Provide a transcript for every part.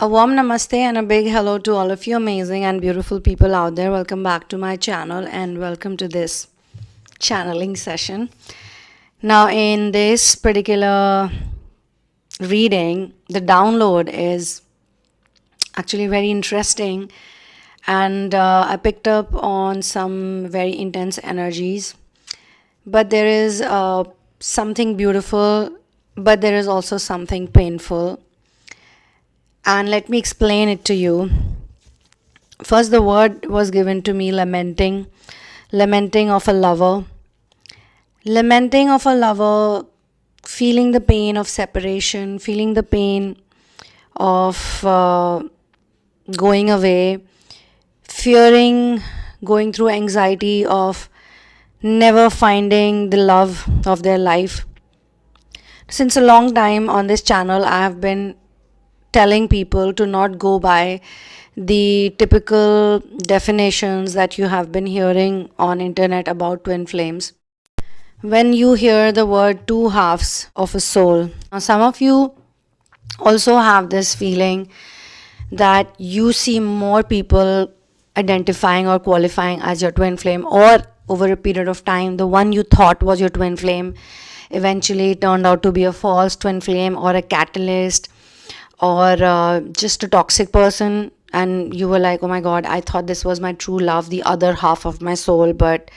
A warm namaste and a big hello to all of you amazing and beautiful people out there. Welcome back to my channel and welcome to this channeling session. Now, in this particular reading, the download is actually very interesting, and I picked up on some very intense energies. But there is something beautiful, but there is also something painful. And let me explain it to you. First, the word was given to me, lamenting. Lamenting of a lover. Lamenting of a lover, feeling the pain of separation, feeling the pain of going away, fearing, going through anxiety of never finding the love of their life. Since a long time on this channel, I have been telling people to not go by the typical definitions that you have been hearing on internet about twin flames. When you hear the word two halves of a soul, now some of you also have this feeling that you see more people identifying or qualifying as your twin flame, or over a period of time the one you thought was your twin flame eventually turned out to be a false twin flame or a catalyst, or just a toxic person, and you were like, oh my god, I thought this was my true love, the other half of my soul, but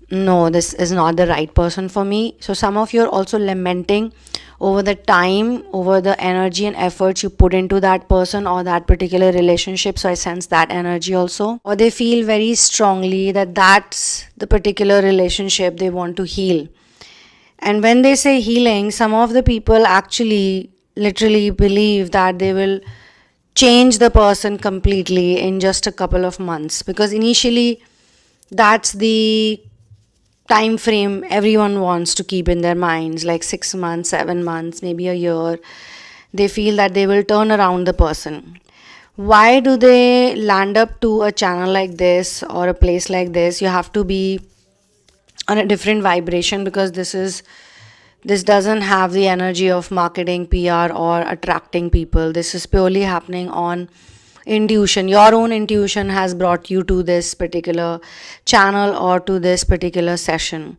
no, this is not the right person for me. So some of you are also lamenting over the time, over the energy and efforts you put into that person or that particular relationship. So I sense that energy also. Or they feel very strongly that that's the particular relationship they want to heal. And when they say healing, some of the people actually literally believe that they will change the person completely in just a couple of months, because initially that's the time frame everyone wants to keep in their minds, like 6 months, 7 months, maybe a year. They feel that they will turn around the person. Why do they land up to a channel like this or a place like this? You have to be on a different vibration, because this doesn't have the energy of marketing, PR, or attracting people. This is purely happening on intuition. Your own intuition has brought you to this particular channel or to this particular session.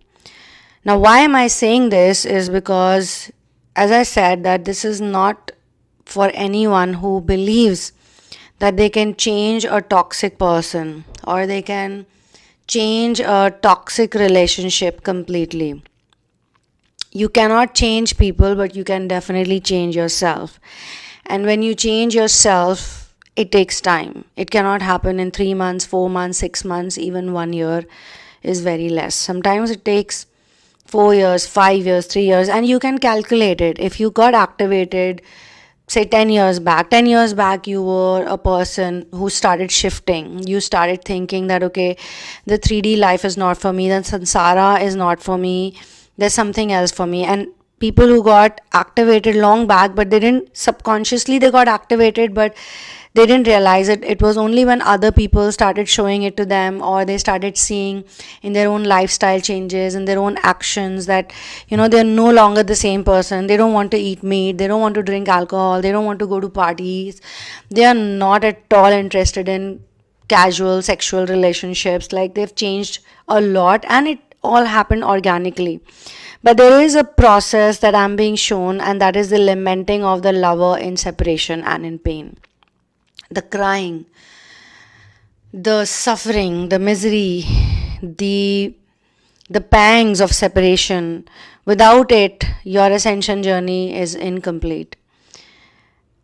Now, why am I saying this is because, as I said, that this is not for anyone who believes that they can change a toxic person or they can change a toxic relationship completely. You cannot change people, but you can definitely change yourself. And when you change yourself, it takes time. It cannot happen in 3 months, 4 months, 6 months, even 1 year is very less. Sometimes it takes 4 years, 5 years, 3 years, and you can calculate it. If you got activated, say 10 years back you were a person who started shifting. You started thinking that, okay, the 3D life is not for me, then Sansara is not for me, there's something else for me. And people who got activated long back, but they didn't, subconsciously they got activated, but they didn't realize it. It was only when other people started showing it to them, or they started seeing in their own lifestyle changes, in their own actions, that, you know, they're no longer the same person. They don't want to eat meat, they don't want to drink alcohol, they don't want to go to parties, they are not at all interested in casual sexual relationships. Like, they've changed a lot, and it all happened organically. But there is a process that I'm being shown, and that is the lamenting of the lover in separation and in pain. The crying, the suffering, the misery, the pangs of separation. Without it, your ascension journey is incomplete.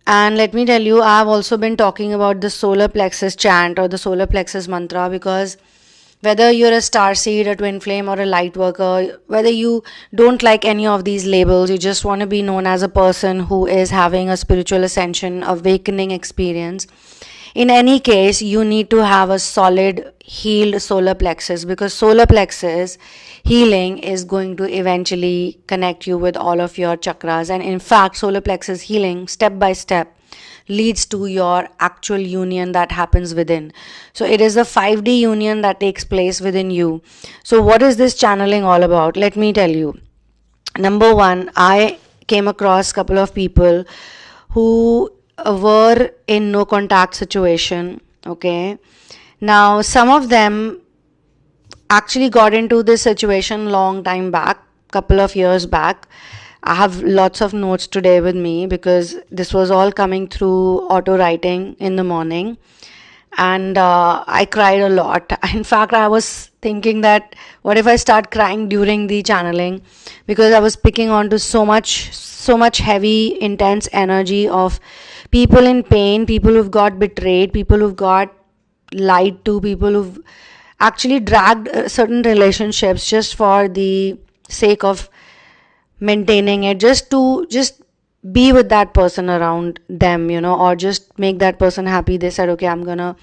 And let me tell you, I've also been talking about the solar plexus chant or the solar plexus mantra, because whether you're a starseed, a twin flame, or a light worker, whether you don't like any of these labels, you just want to be known as a person who is having a spiritual ascension, awakening experience. In any case, you need to have a solid, healed solar plexus, because solar plexus healing is going to eventually connect you with all of your chakras. And in fact, solar plexus healing, step by step, leads to your actual union that happens within. So it is a 5D union that takes place within you. So what is this channeling all about? Let me tell you. Number one, I came across a couple of people who were in no contact situation. Okay, now some of them actually got into this situation long time back, couple of years back. I have lots of notes today with me because this was all coming through auto writing in the morning, and I cried a lot. In fact, I was thinking that what if I start crying during the channeling, because I was picking on to so much heavy, intense energy of people in pain, people who've got betrayed, people who've got lied to, people who've actually dragged certain relationships just for the sake of maintaining it, just be with that person around them, or just make that person happy. They said, okay, I'm gonna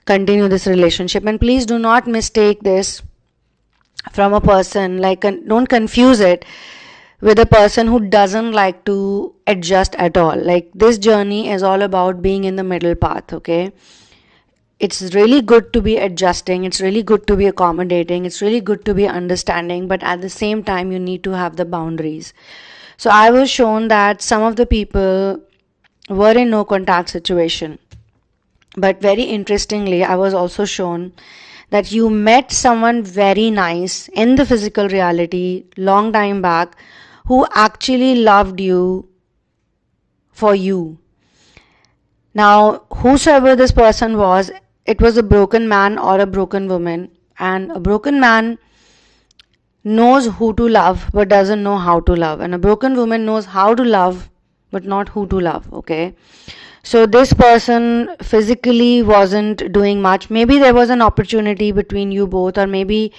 continue this relationship. And please do not mistake this from a person, like, don't confuse it with a person who doesn't like to adjust at all. Like, this journey is all about being in the middle path. Okay, it's really good to be adjusting, it's really good to be accommodating, it's really good to be understanding, but at the same time you need to have the boundaries. So I was shown that some of the people were in no contact situation, but very interestingly I was also shown that you met someone very nice in the physical reality long time back who actually loved you for you. Now, whosoever this person was, it was a broken man or a broken woman, and a broken man knows who to love but doesn't know how to love, and a broken woman knows how to love but not who to love. Okay, so this person physically wasn't doing much. Maybe there was an opportunity between you both, or maybe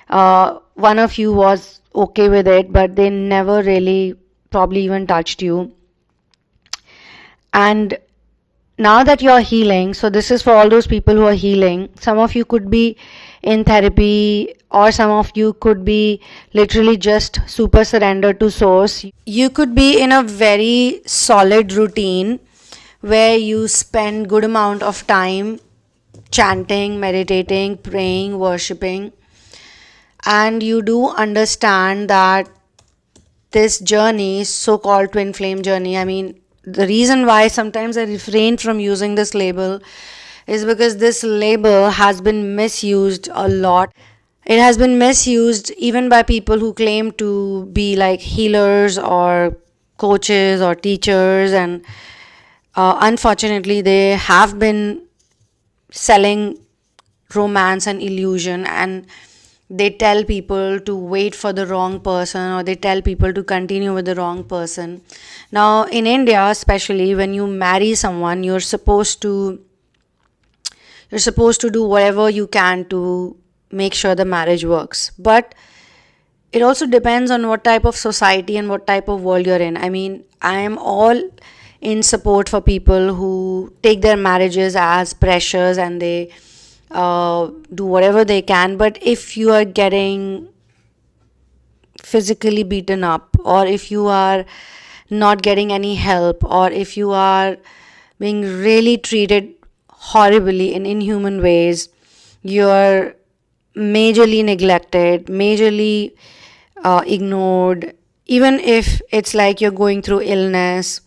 one of you was okay with it, but they never really probably even touched you. And now that you're healing, so this is for all those people who are healing. Some of you could be in therapy, or some of you could be literally just super surrendered to source. You could be in a very solid routine where you spend good amount of time chanting, meditating, praying, worshipping, and you do understand that this journey, so-called twin flame journey, I mean, the reason why sometimes I refrain from using this label is because this label has been misused a lot. It has been misused even by people who claim to be like healers or coaches or teachers, and unfortunately they have been selling romance and illusion, and they tell people to wait for the wrong person, or they tell people to continue with the wrong person. Now in India especially, when you marry someone, you're supposed to do whatever you can to make sure the marriage works. But it also depends on what type of society and what type of world you're in. I mean, I am all in support for people who take their marriages as precious and they do whatever they can. But if you are getting physically beaten up, or if you are not getting any help, or if you are being really treated horribly in inhuman ways, you're majorly neglected, majorly ignored, even if it's like you're going through illness.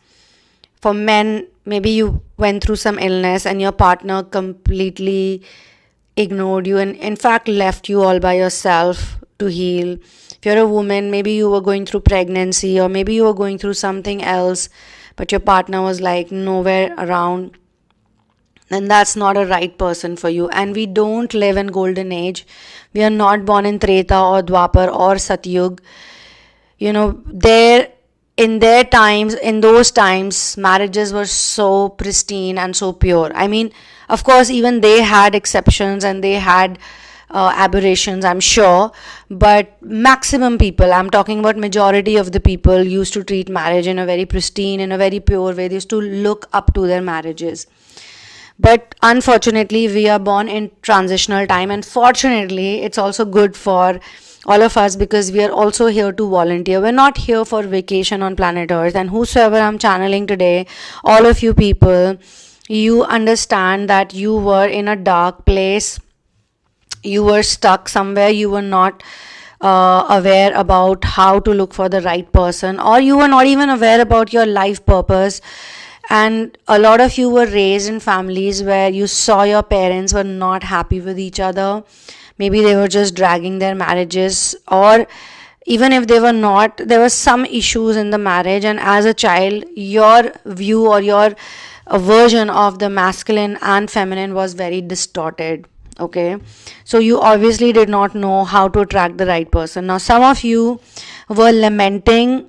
For men, maybe you went through some illness and your partner completely ignored you and in fact left you all by yourself to heal. If you're a woman, maybe you were going through pregnancy, or maybe you were going through something else, but your partner was like nowhere around, then that's not a right person for you. And we don't live in golden age. We are not born in Treta or Dwapar or Satyug. In those times, marriages were so pristine and so pure. I mean, of course, even they had exceptions and they had aberrations, I'm sure, but maximum people, I'm talking about majority of the people, used to treat marriage in a very pristine, in a very pure way. They used to look up to their marriages. But unfortunately, we are born in transitional time, and fortunately, it's also good for all of us because we are also here to volunteer. We're not here for vacation on planet Earth. And whosoever I'm channeling today, all of you people, you understand that you were in a dark place. You were stuck somewhere. You were not aware about how to look for the right person, or you were not even aware about your life purpose. And a lot of you were raised in families where you saw your parents were not happy with each other. Maybe they were just dragging their marriages, or even if they were not, there were some issues in the marriage, and as a child your view or your version of the masculine and feminine was very distorted. Okay, so you obviously did not know how to attract the right person. Now some of you were lamenting.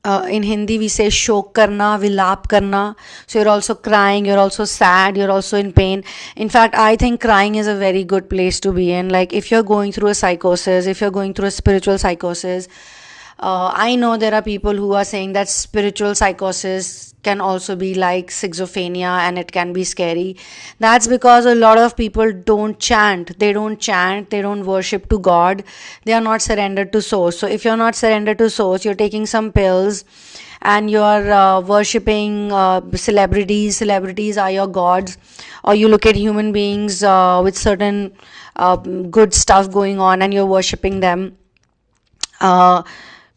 In Hindi we say shok karna, vilap karna. So you're also crying, you're also sad, you're also in pain. In fact, I think crying is a very good place to be in. Like if you're going through a psychosis, if you're going through a spiritual psychosis, I know there are people who are saying that spiritual psychosis can also be like schizophrenia and it can be scary. That's because a lot of people don't chant. They don't worship to God. They are not surrendered to source. So if you're not surrendered to source, you're taking some pills and you're worshipping celebrities. Celebrities are your gods. Or you look at human beings with certain good stuff going on and you're worshipping them.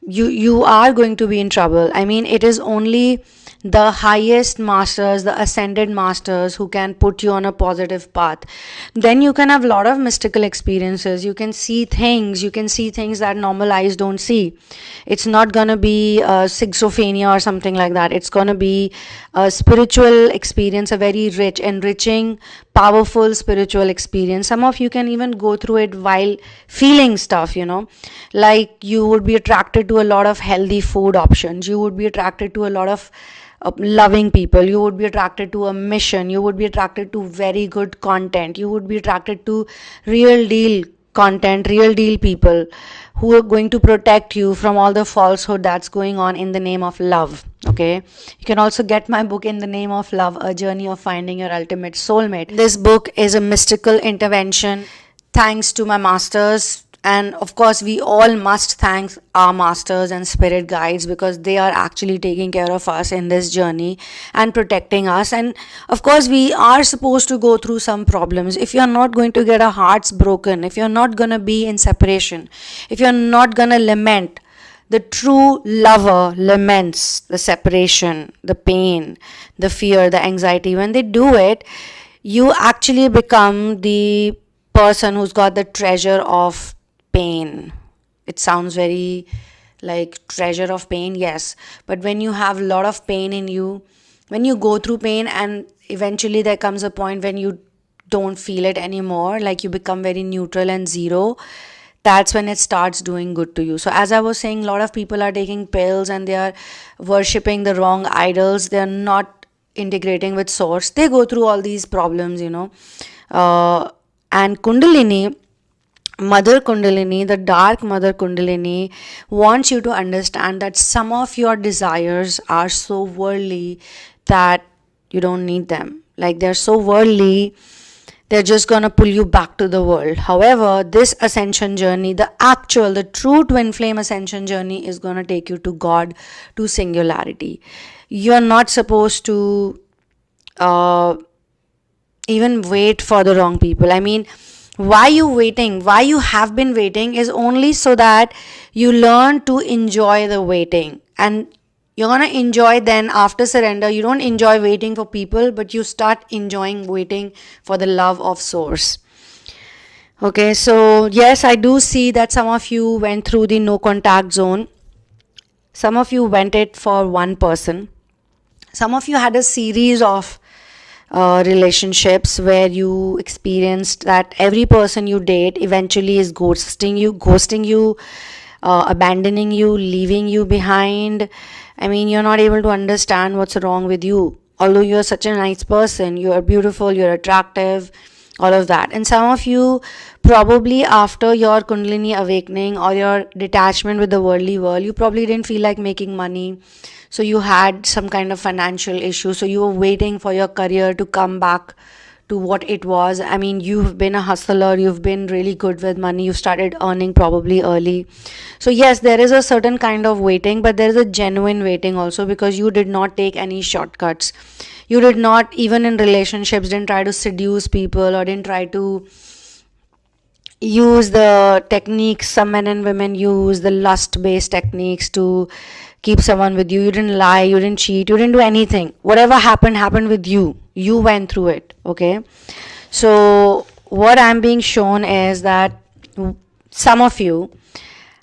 You are going to be in trouble. I mean, it is only the highest masters, the ascended masters, who can put you on a positive path. Then you can have a lot of mystical experiences. You can see things that normal eyes don't see. It's not gonna be schizophrenia or something like that. It's gonna be a spiritual experience, a very rich, enriching, powerful spiritual experience. Some of you can even go through it while feeling stuff, like you would be attracted to a lot of healthy food options. You would be attracted to a lot of loving people. You would be attracted to a mission. You would be attracted to very good content. You would be attracted to real deal content, real deal people who are going to protect you from all the falsehood that's going on in the name of love. Okay, you can also get my book, In the Name of Love, A Journey of Finding Your Ultimate Soulmate. This book is a mystical intervention thanks to my masters. And of course, we all must thank our masters and spirit guides, because they are actually taking care of us in this journey and protecting us. And of course, we are supposed to go through some problems. If you're not going to get our hearts broken, if you're not going to be in separation, if you're not going to lament, the true lover laments the separation, the pain, the fear, the anxiety. When they do it, you actually become the person who's got the treasure of pain. It sounds very like treasure of pain, yes. But when you have a lot of pain in you, when you go through pain and eventually there comes a point when you don't feel it anymore, like you become very neutral and zero, that's when it starts doing good to you. So as I was saying, a lot of people are taking pills and they are worshipping the wrong idols. They are not integrating with source. They go through all these problems, and Kundalini, Mother Kundalini, the dark Mother Kundalini, wants you to understand that some of your desires are so worldly that you don't need them. Like they're so worldly, they're just gonna pull you back to the world. However, this ascension journey, the true twin flame ascension journey, is gonna take you to God, to singularity. You're not supposed to even wait for the wrong people. I mean, why you have been waiting is only so that you learn to enjoy the waiting, and you're gonna enjoy then after surrender. You don't enjoy waiting for people, but you start enjoying waiting for the love of source. Okay, so yes, I do see that some of you went through the no contact zone. Some of you went it for one person. Some of you had a series of relationships where you experienced that every person you date eventually is ghosting you, abandoning you, leaving you behind. I mean, you're not able to understand what's wrong with you. Although you're such a nice person, you're beautiful, you're attractive, all of that. And some of you, probably after your Kundalini awakening or your detachment with the worldly world, you probably didn't feel like making money. So you had some kind of financial issue. So you were waiting for your career to come back to what it was. I mean, you've been a hustler, you've been really good with money, you've started earning probably early. So yes, there is a certain kind of waiting, but there is a genuine waiting also, because you did not take any shortcuts. You did not, even in relationships, didn't try to seduce people or didn't try to use the techniques some men and women use, the lust-based techniques to keep someone with you. You didn't lie, you didn't cheat, you didn't do anything. Whatever happened with you. You went through it, okay? So what I'm being shown is that some of you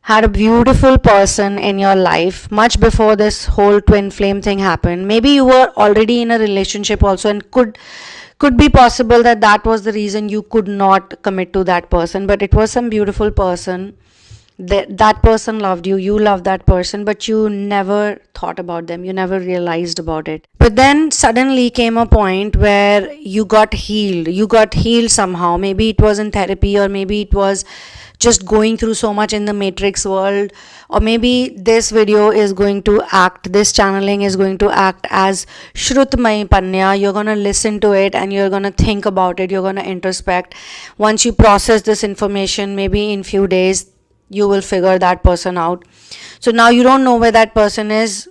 had a beautiful person in your life much before this whole twin flame thing happened. Maybe you were already in a relationship also, and could be possible that that was the reason you could not commit to that person, but it was some beautiful person. That person loved you, you loved that person, but you never thought about them, you never realized about it. But then suddenly came a point where you got healed somehow. Maybe it was in therapy, or maybe it was just going through so much in the matrix world, or maybe this video is going to act, this channeling is going to act as Shrutmai Panya. You're going to listen to it and you're going to think about it, you're going to introspect. Once you process this information, maybe in few days you will figure that person out. So now you don't know where that person is.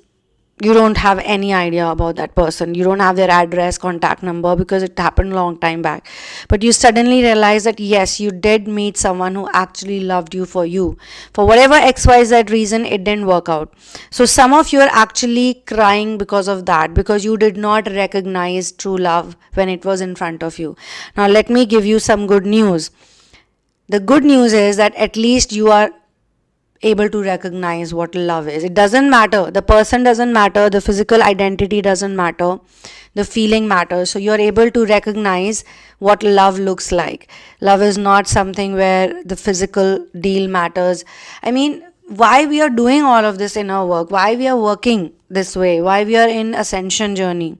You don't have any idea about that person. You don't have their address, contact number, because it happened a long time back. But you suddenly realize that yes, you did meet someone who actually loved you. For whatever XYZ reason, it didn't work out. So some of you are actually crying because of that, because you did not recognize true love when it was in front of you. Now let me give you some good news. The good news is that at least you are able to recognize what love is. It doesn't matter. The person doesn't matter. The physical identity doesn't matter. The feeling matters. So you're able to recognize what love looks like. Love is not something where the physical deal matters. I mean, why we are doing all of this in our work, why we are working this way, why we are in ascension journey,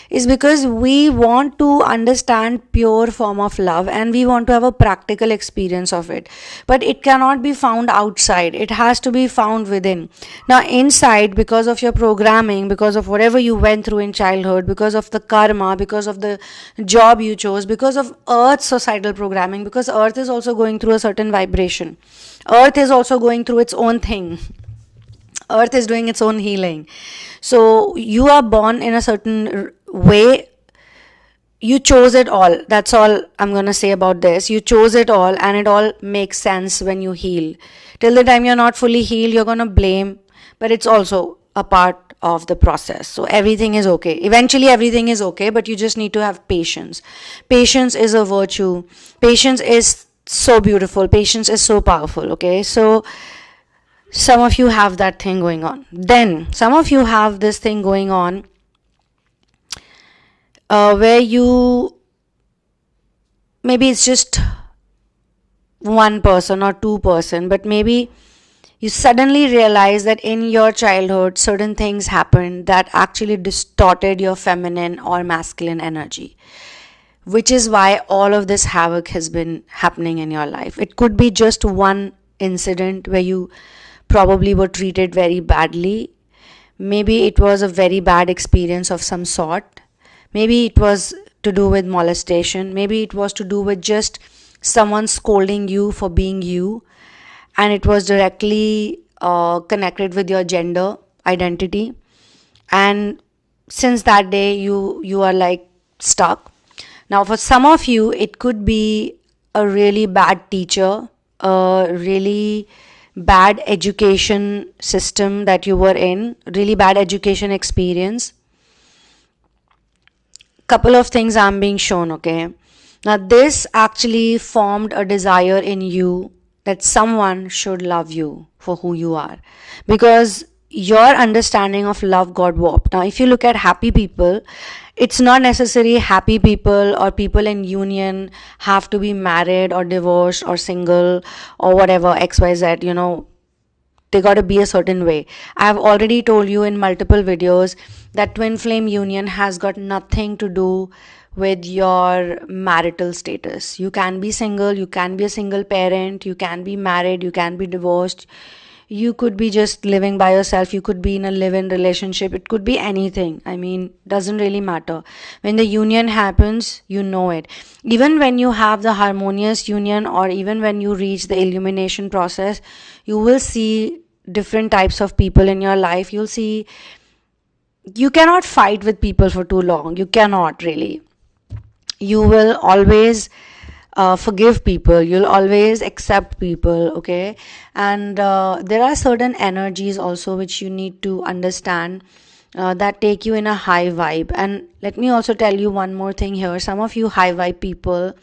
is because we want to understand pure form of love and we want to have a practical experience of it. But it cannot be found outside. It has to be found within. Now inside, because of your programming, because of whatever you went through in childhood, because of the karma, because of the job you chose, because of Earth's societal programming, because Earth is also going through a certain vibration. Earth is also going through its own thing. Earth is doing its own healing. So you are born in a certain way. You chose it all. That's all I'm going to say about this. You chose it all, and it all makes sense when you heal. Till the time you're not fully healed, you're going to blame, but it's also a part of the process. So everything is okay. Eventually everything is okay, but you just need to have patience. Patience is a virtue. Patience is so beautiful. Patience is so powerful. Okay, so some of you have that thing going on. Then some of you have this thing going on where you, maybe it's just one person or two person, but maybe you suddenly realize that in your childhood certain things happened that actually distorted your feminine or masculine energy, which is why all of this havoc has been happening in your life. It could be just one incident where you probably were treated very badly. Maybe it was a very bad experience of some sort. Maybe it was to do with molestation. Maybe it was to do with just someone scolding you for being you, and it was directly connected with your gender identity. And since that day you are like stuck. Now for some of you, it could be a really bad teacher, a really bad education system that you were in, really bad education experience. Couple of things I'm being shown, okay? Now this actually formed a desire in you that someone should love you for who you are, because your understanding of love got warped. Now if you look at happy people, it's not necessary happy people or people in union have to be married or divorced or single or whatever, XYZ, you know, they got to be a certain way. I've already told you in multiple videos that twin flame union has got nothing to do with your marital status. You can be single, you can be a single parent, you can be married, you can be divorced, you could be just living by yourself, you could be in a live-in relationship, it could be anything. I mean, doesn't really matter. When the union happens, you know it. Even when you have the harmonious union, or even when you reach the illumination process, you will see different types of people in your life. You'll see, you cannot fight with people for too long. You cannot really. You will always forgive people, you'll always accept people, okay? And there are certain energies also which you need to understand, that take you in a high vibe. And let me also tell you one more thing here. Some of you high vibe people,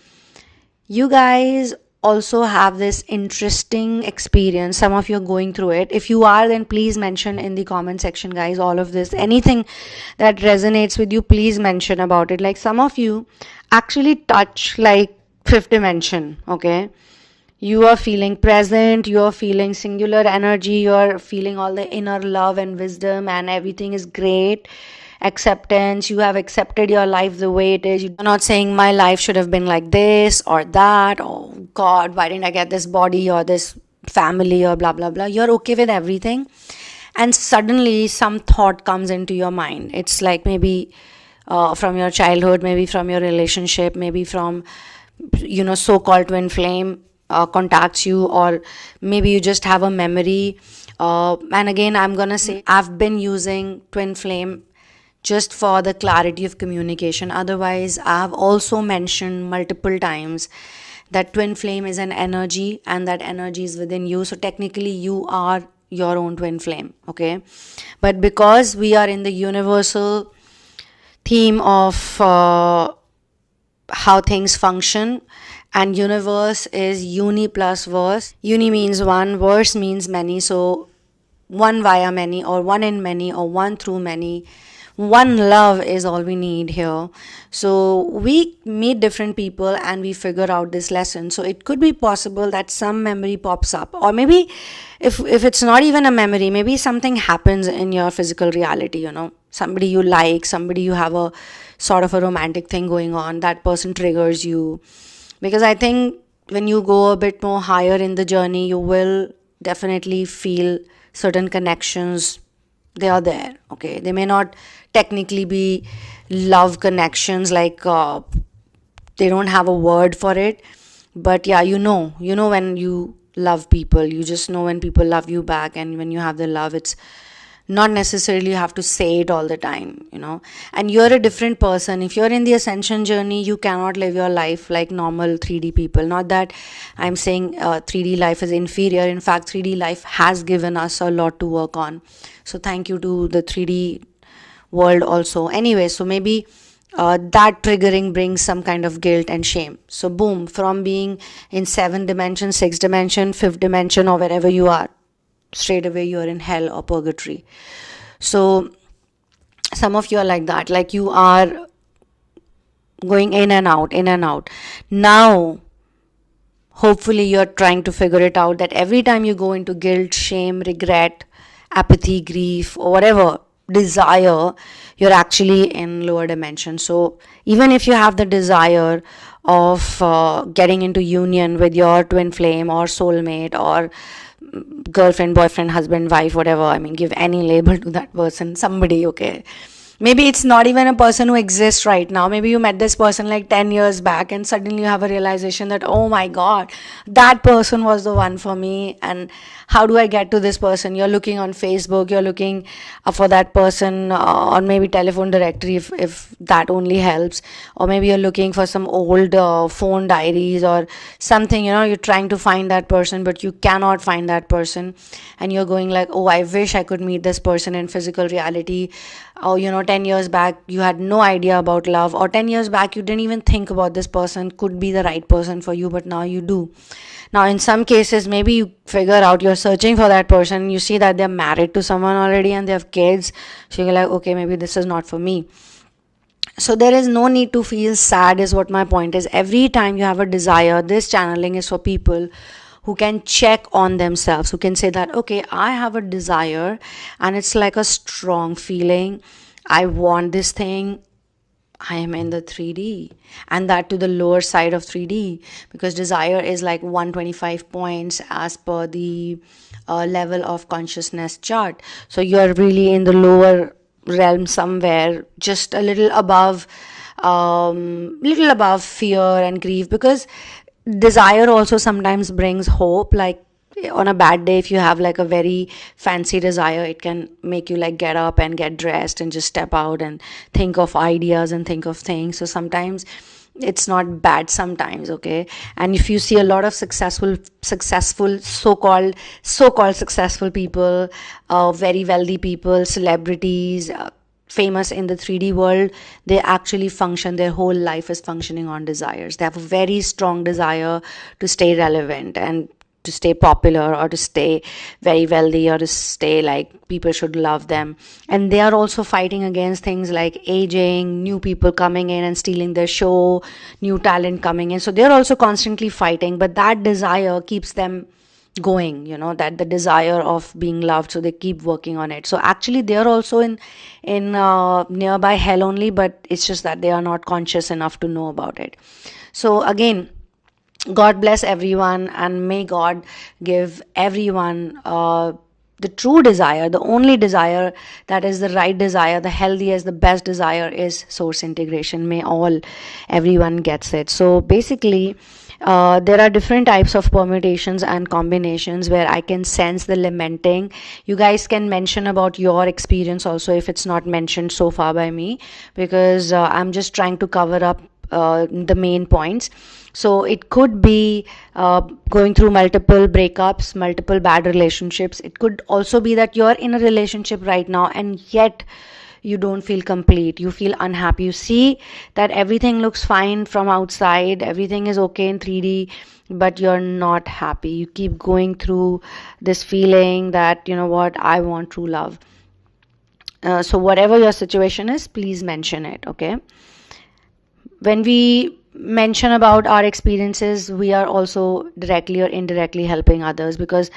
you guys also have this interesting experience. Some of you are going through it. If you are, then please mention in the comment section, guys, all of this. Anything that resonates with you, please mention about it. Like, some of you actually touch like fifth dimension, okay? You are feeling present, you are feeling singular energy, you are feeling all the inner love and wisdom, and everything is great. Acceptance, you have accepted your life the way it is. You're not saying my life should have been like this or that, oh god, why didn't I get this body or this family or blah blah blah. You're okay with everything, and suddenly some thought comes into your mind. It's like maybe from your childhood, maybe from your relationship, maybe from, you know, so-called twin flame contacts you, or maybe you just have a memory. And again, I'm gonna say I've been using twin flame just for the clarity of communication. Otherwise, I have also mentioned multiple times that twin flame is an energy, and that energy is within you. So technically you are your own twin flame, okay? But because we are in the universal theme of how things function, and universe is uni plus verse. Uni means one, verse means many. So one via many, or one in many, or one through many. One love is all we need here. So we meet different people and we figure out this lesson. So it could be possible that some memory pops up, or maybe if it's not even a memory, maybe something happens in your physical reality, you know, somebody you like, somebody you have a sort of a romantic thing going on, that person triggers you. Because I think when you go a bit more higher in the journey, you will definitely feel certain connections. They are there, okay? They may not technically be love connections, like they don't have a word for it, but yeah, you know when you love people, you just know when people love you back. And when you have the love, it's not necessarily you have to say it all the time, you know. And you're a different person. If you're in the ascension journey, you cannot live your life like normal 3D people. Not that I'm saying 3D life is inferior. In fact, 3D life has given us a lot to work on. So thank you to the 3D world also. Anyway, so maybe that triggering brings some kind of guilt and shame. So boom, from being in 7th dimension, 6th dimension, 5th dimension, or wherever you are, straight away you're in hell or purgatory. So some of you are like that, like you are going in and out, in and out. Now hopefully you're trying to figure it out, that every time you go into guilt, shame, regret, apathy, grief, or whatever desire, you're actually in lower dimension. So even if you have the desire of getting into union with your twin flame or soulmate or girlfriend, boyfriend, husband, wife, whatever, I mean, give any label to that person, somebody, okay? Maybe it's not even a person who exists right now. Maybe you met this person like 10 years back and suddenly you have a realization that, oh my god, that person was the one for me, and how do I get to this person? You're looking on Facebook, you're looking for that person on maybe telephone directory, if that only helps, or maybe you're looking for some old phone diaries or something, you know, you're trying to find that person but you cannot find that person, and you're going like, oh, I wish I could meet this person in physical reality. Or, you know, 10 years back you had no idea about love, or 10 years back you didn't even think about this person could be the right person for you, but now you do. Now in some cases, maybe you figure out, you're searching for that person, you see that they're married to someone already and they have kids, so you're like, okay, maybe this is not for me. So there is no need to feel sad, is what my point is. Every time you have a desire, this channeling is for people who can check on themselves, who can say that, okay, I have a desire and it's like a strong feeling, I want this thing, I am in the 3D, and that to the lower side of 3D, because desire is like 125 points as per the level of consciousness chart. So you are really in the lower realm somewhere, just a little above fear and grief, because desire also sometimes brings hope. Like on a bad day, if you have like a very fancy desire, it can make you like get up and get dressed and just step out and think of ideas and think of things. So sometimes it's not bad sometimes, okay? And if you see a lot of successful so-called successful people, very wealthy people, celebrities, famous in the 3D world, they actually function, their whole life is functioning on desires. They have a very strong desire to stay relevant and to stay popular, or to stay very wealthy, or to stay like people should love them. And they are also fighting against things like aging, new people coming in and stealing their show, new talent coming in. So they're also constantly fighting, but that desire keeps them going, that the desire of being loved, so they keep working on it. So actually they are also in nearby hell only, but it's just that they are not conscious enough to know about it. So again, God bless everyone, and may God give everyone the true desire, the only desire that is the right desire, the healthiest, the best desire is source integration. May everyone gets it. So basically, there are different types of permutations and combinations where I can sense the lamenting. You guys can mention about your experience also if it's not mentioned so far by me, because I'm just trying to cover up the main points. So it could be going through multiple breakups, multiple bad relationships. It could also be that you're in a relationship right now and yet you don't feel complete. You feel unhappy. You see that everything looks fine from outside, everything is okay in 3D, but you're not happy. You keep going through this feeling that, I want true love. So whatever your situation is, please mention it, okay? When we mention about our experiences, we are also directly or indirectly helping others, because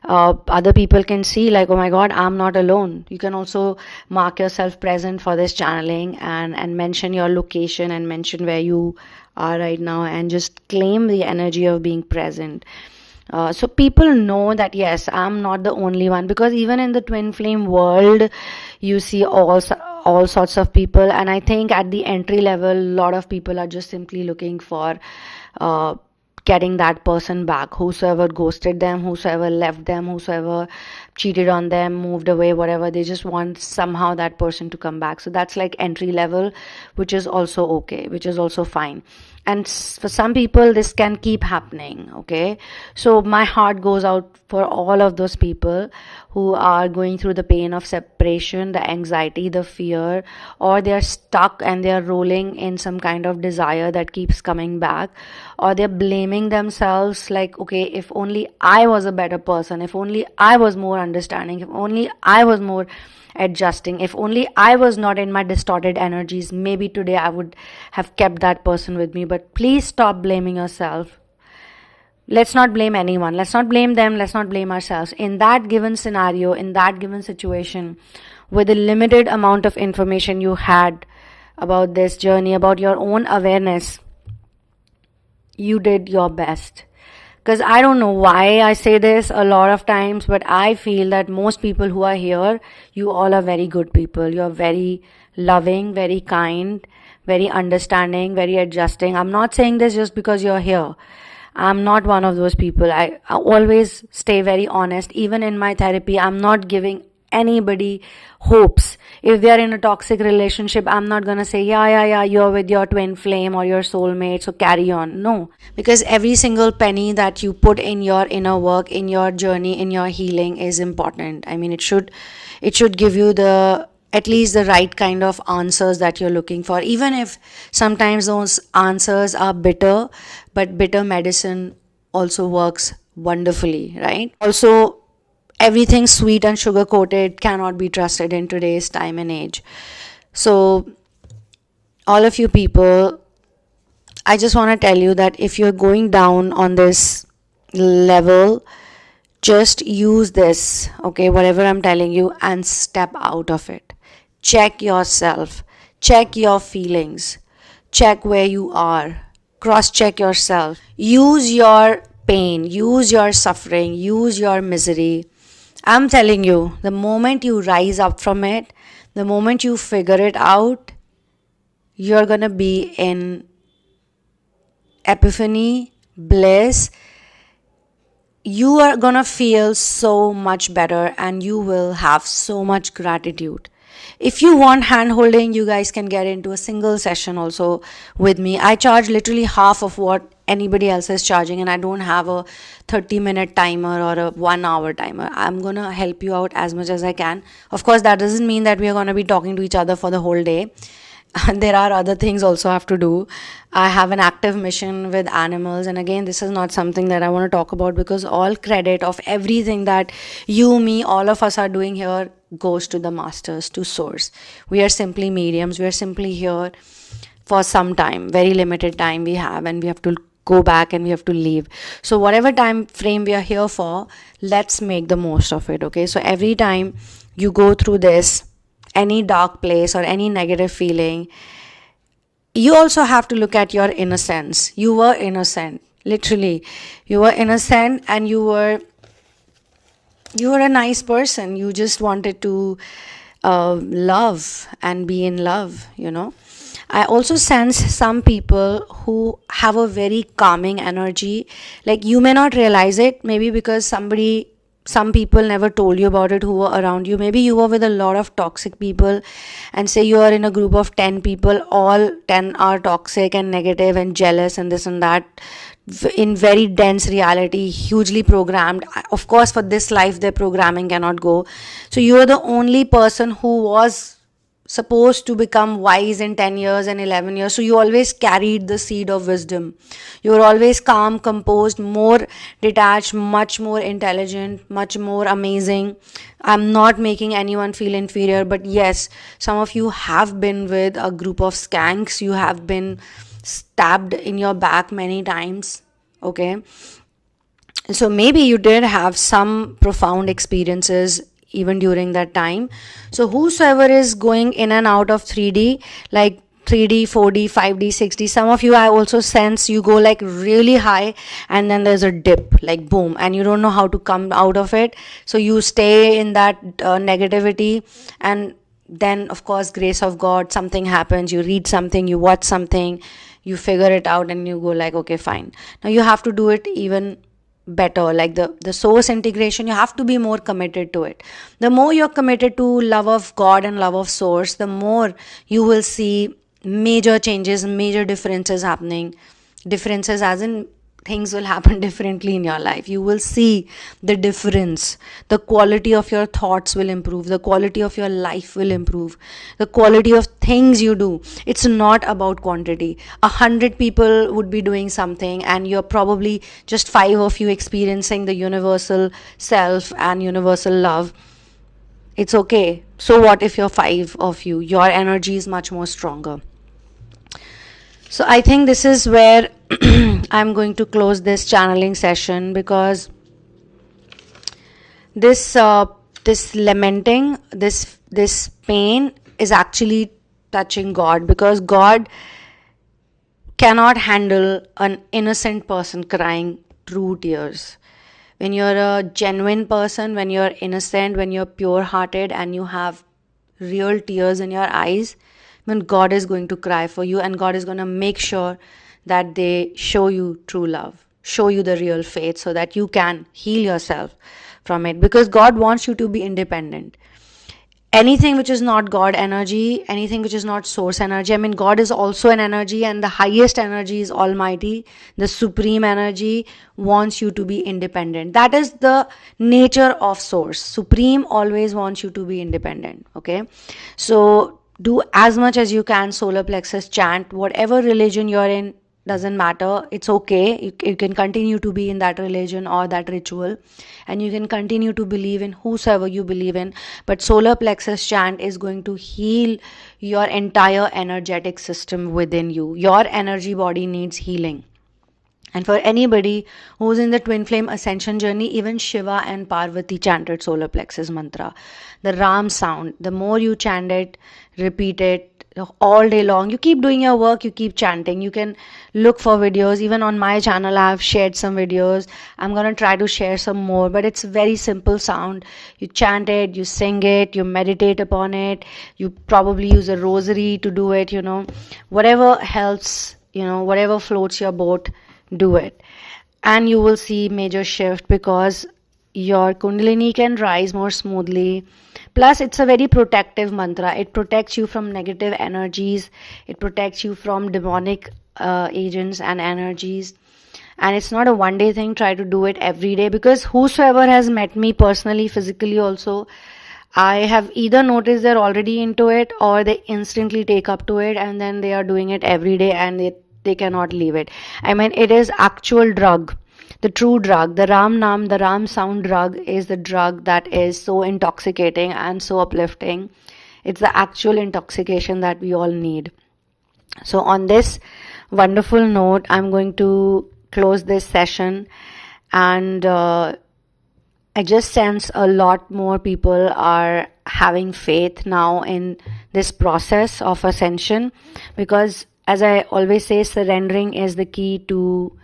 other people can see like, oh my god, I'm not alone. You can also mark yourself present for this channeling and mention your location and mention where you are right now, and just claim the energy of being present. So people know that yes, I'm not the only one, because even in the twin flame world you see all sorts of people, and I think at the entry level a lot of people are just simply looking for getting that person back, whosoever ghosted them, whosoever left them, whosoever cheated on them, moved away, whatever. They just want somehow that person to come back. So that's like entry level, which is also okay, which is also fine. And for some people this can keep happening, okay? So my heart goes out for all of those people who are going through the pain of separation, the anxiety, the fear, or they're stuck and they're rolling in some kind of desire that keeps coming back, or they're blaming themselves like, okay, if only I was a better person, if only I was more understanding, if only I was more adjusting, if only I was not in my distorted energies, maybe today I would have kept that person with me. But please stop blaming yourself. Let's not blame anyone. Let's not blame them. Let's not blame ourselves. In that given scenario, in that given situation, with the limited amount of information you had about this journey, about your own awareness, you did your best. Because I don't know why I say this a lot of times, but I feel that most people who are here, you all are very good people. You're very loving, very kind, very understanding, very adjusting. I'm not saying this just because you're here. I'm not one of those people. I always stay very honest. Even in my therapy, I'm not giving anybody hopes. If they're in a toxic relationship, I'm not gonna say, yeah, you're with your twin flame or your soulmate, so carry on. No, because every single penny that you put in your inner work, in your journey, in your healing is important. I mean, it should give you at least the right kind of answers that you're looking for, even if sometimes those answers are bitter, but bitter medicine also works wonderfully, right? Also, everything sweet and sugar coated cannot be trusted in today's time and age. So all of you people, I just want to tell you that if you're going down on this level, just use this, okay, whatever I'm telling you, and step out of it. Check yourself, check your feelings, check where you are, cross check yourself. Use your pain, use your suffering, use your misery. I'm telling you, the moment you rise up from it, the moment you figure it out, you're gonna be in epiphany, bliss. You are gonna feel so much better, and you will have so much gratitude. If you want hand holding, you guys can get into a single session also with me. I charge literally half of what anybody else is charging, and I don't have a 30-minute timer or a 1 hour timer. I'm gonna help you out as much as I can. Of course, that doesn't mean that we are gonna be talking to each other for the whole day. There are other things also I have to do. I have an active mission with animals, and again, this is not something that I want to talk about, because all credit of everything that you, me, all of us are doing here goes to the masters, to source. We are simply mediums. We are simply here for some time, very limited time we have, and we have to go back and we have to leave. So whatever time frame we are here for, let's make the most of it. Okay, so every time you go through this, any dark place or any negative feeling, you also have to look at your innocence. You were innocent, literally. You were innocent, and you were a nice person. You just wanted to love and be in love, I also sense some people who have a very calming energy. Like, you may not realize it, maybe because some people never told you about it who were around you. Maybe you were with a lot of toxic people, and say you are in a group of 10 people, all 10 are toxic and negative and jealous and this and that, in very dense reality, hugely programmed. Of course, for this life, their programming cannot go. So you are the only person who was supposed to become wise in 10 years and 11 years. So you always carried the seed of wisdom. You were always calm, composed, more detached, much more intelligent, much more amazing. I'm not making anyone feel inferior, but yes, some of you have been with a group of skanks. You have been stabbed in your back many times. Okay, so maybe you did have some profound experiences even during that time. So whosoever is going in and out of 3D, like 3D, 4D, 5D, 6D, some of you, I also sense you go like really high, and then there's a dip, like boom, and you don't know how to come out of it. So you stay in that negativity, and then of course, grace of God, something happens, you read something, you watch something, you figure it out, and you go like, okay, fine. Now you have to do it even better, like the source integration. You have to be more committed to it. The more you're committed to love of God and love of source, the more you will see major changes, major differences happening. Differences as in things will happen differently in your life. You will see the difference. The quality of your thoughts will improve. The quality of your life will improve. The quality of things you do. It's not about quantity. 100 people would be doing something, and you're probably just 5 of you experiencing the universal self and universal love. It's okay. So what if you're 5 of you? Your energy is much more stronger. So I think this is where I'm going to close this channeling session, because this lamenting, this pain is actually touching God, because God cannot handle an innocent person crying true tears. When you're a genuine person, when you're innocent, when you're pure-hearted, and you have real tears in your eyes, when God is going to cry for you, and God is going to make sure that they show you true love, show you the real faith, so that you can heal yourself from it. Because God wants you to be independent. Anything which is not God energy, anything which is not source energy, I mean, God is also an energy, and the highest energy is Almighty. The supreme energy wants you to be independent. That is the nature of source. Supreme always wants you to be independent. Okay, so do as much as you can solar plexus chant. Whatever religion you're in, doesn't matter. It's okay. You can continue to be in that religion or that ritual, and you can continue to believe in whosoever you believe in. But solar plexus chant is going to heal your entire energetic system within you. Your energy body needs healing. And for anybody who's in the twin flame ascension journey, even Shiva and Parvati chanted solar plexus mantra. The Ram sound, the more you chant it, repeat it all day long, you keep doing your work, you keep chanting. You can look for videos. Even on my channel, I have shared some videos. I'm going to try to share some more, but it's very simple sound. You chant it, you sing it, you meditate upon it. You probably use a rosary to do it, whatever helps, whatever floats your boat, do it, and you will see major shift, because your Kundalini can rise more smoothly. Plus, it's a very protective mantra. It protects you from negative energies, it protects you from demonic agents and energies. And it's not a one day thing. Try to do it every day, because whosoever has met me personally, physically also, I have either noticed they're already into it, or they instantly take up to it and then they are doing it every day and they cannot leave it. I mean, it is actual drug. The true drug, the Ram Nam, the Ram sound drug is the drug that is so intoxicating and so uplifting. It's the actual intoxication that we all need. So on this wonderful note, I'm going to close this session, and I just sense a lot more people are having faith now in this process of ascension, because as I always say, surrendering is the key to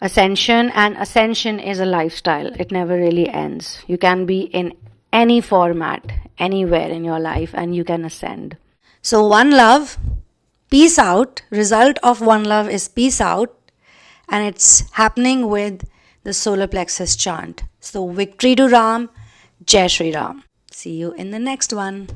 ascension, and ascension is a lifestyle. It never really ends. You can be in any format, anywhere in your life, and you can ascend. So one love, peace out. Result of one love is peace out, and it's happening with the solar plexus chant. So victory to Ram, Jai Shri Ram. See you in the next one.